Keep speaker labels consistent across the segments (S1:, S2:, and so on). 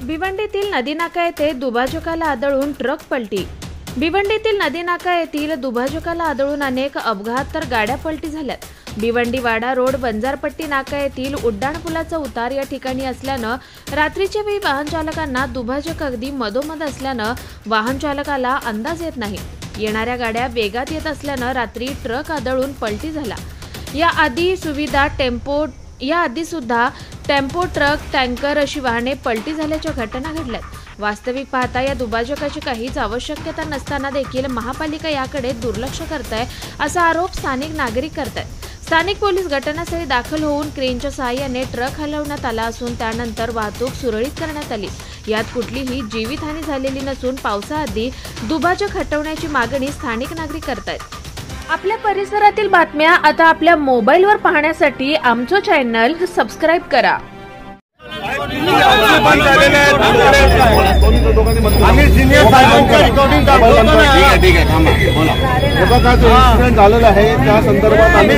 S1: भिवंडीतील नदीनाका येथे दुभाजकाला आदळून ट्रक पलटी। भिवंडीतील नदीनाका येथील दुभाजकाला आदळून अनेक अपघात तर गाड्या पलटी झाल्यात। भिवंडी वाडा रोड बंजारपट्टी नाका येथील उड्डाणपुलाचा उतार या ठिकाणी असल्यानं रात्रीच्या वेळी वाहन चालकांना दुभाजक अगदी मधोमध असल्यानं वाहन चालकाला अंदाज येत नाही। येणाऱ्या गाड्या वेगात येत असल्यानं रात्री ट्रक आदळून पलटी झाला। या आधी सुद्धा टेम्पो, ट्रक, टँकर अशी वाहने पलटी झाल्याच्या घटना घडल्यात। वास्तविक पाहता या दुभाजकाची काहीच आवश्यकता नसताना देखील महापालिका याकडे दुर्लक्ष करताय असा आरोप स्थानिक नागरिक करतात। स्थानिक पोलीस घटनास्थळी दाखल होऊन क्रेनच्या सहाय्याने ट्रक हलवण्यात आला असून त्यानंतर वाहतूक सुरळीत करण्यात आली। यात कुठलीही जीवितहानी झालेली नसून पावसाआधी दुभाजक हटवण्याची मागणी स्थानिक नागरिक करतात। आपल्या परिसरातील बातम्या आता आपल्या मोबाईलवर पाहण्यासाठी आमचं चॅनल सबस्क्राइब करा।
S2: झालेलं आहे त्या संदर्भात आम्ही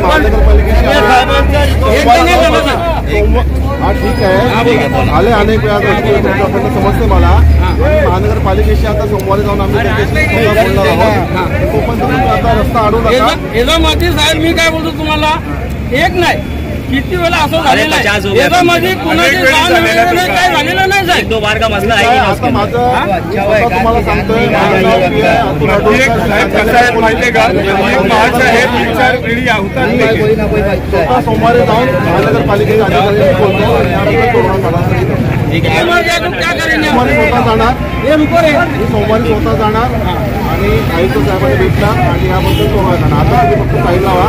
S2: हा ठीक आहे आले अनेक वेळा समजते मला। महानगरपालिकेशी आता सोमवारी जाऊन आम्ही बोलणार आहोत। तोपर्यंत आता रस्ता अडवू नका।
S3: मध्ये साहेब मी काय बोलतो तुम्हाला, एक नाही किती वेळा असं झालेलं आहे। मध्ये कुणाची काय झालेलं नाही साहेब।
S4: दो बार का मसला आहे
S2: आता माझं तुम्हाला सांगतोय सोमवारी जाऊन महानगरपालिकेचे अधिकारी सोमवारी स्वतः जाणार आणि आयुक्त साहेबांनी भेटला आणि याबद्दल तोडगा जाणार। आता आम्ही फक्त साईडला
S4: व्हा।